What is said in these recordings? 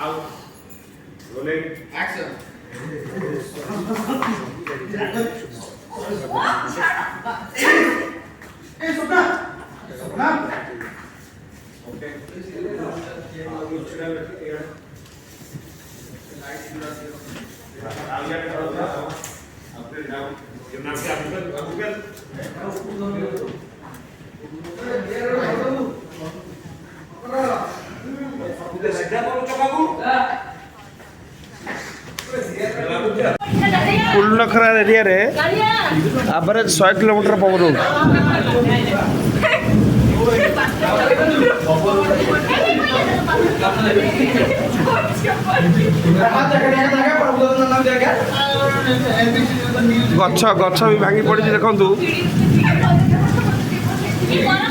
Out. Rolling. Action. Hey, Sopna. Sopna. Okay. Phulnakhara area रे average 100 kilometre पवन गछ गछ भी भांगी पड़ी देखु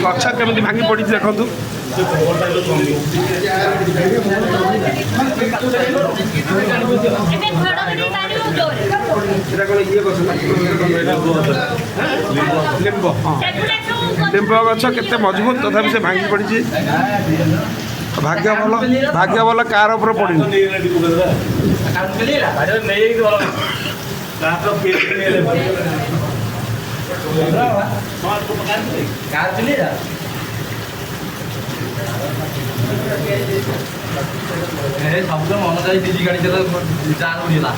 गछ केमी भांगी पड़ी देखु लिंब गछ केते मजबूत तथापि से भांगी पड़ी भाग्य भल कार उपर पड़ी सब मन जाए दिल्ली गाड़ी चला जान उड़ेला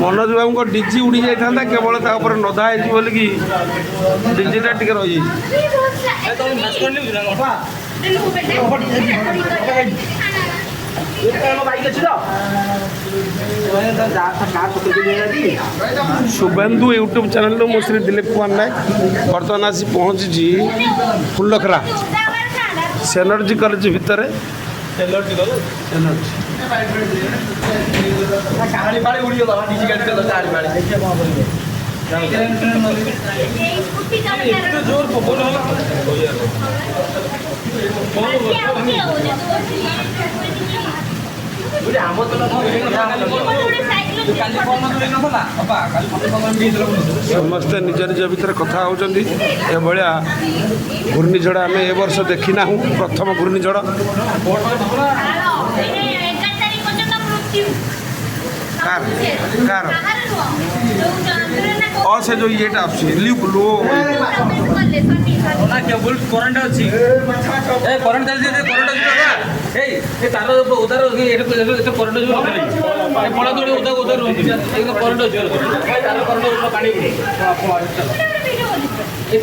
मनोज बाबू डीजी उड़ी जाता केवल नदा है बोलिकी डीजीटा टे रही शुभेन्दु यूट्यूब चैनल मु श्री दिलीप कुमार नायक बर्तमान आसी पहुँची फुलनखरा सेनर्जी कॉलेज भितर समस्ते निज निज भितर कथा होती घूर्णिझड़ आम ए वर्ष देखना प्रथम घूर्णिझड़ कार और से जो ये लो करंट अच्छी करंट चलती करंट तार उधार करंट पड़ा दौड़ी उधार उधार करंट अच्छी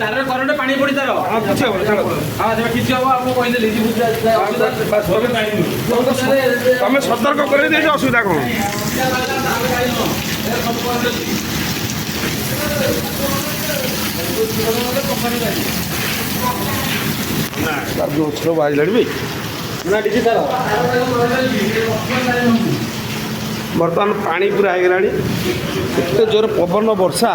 तार करंट पानी पड़ी तार हाँ किसी हम आपको कहते तुम सतर्क कर असुविधा कौन बाजला बर्तमान पानी पूरा हो गला एत जोर पवन वर्षा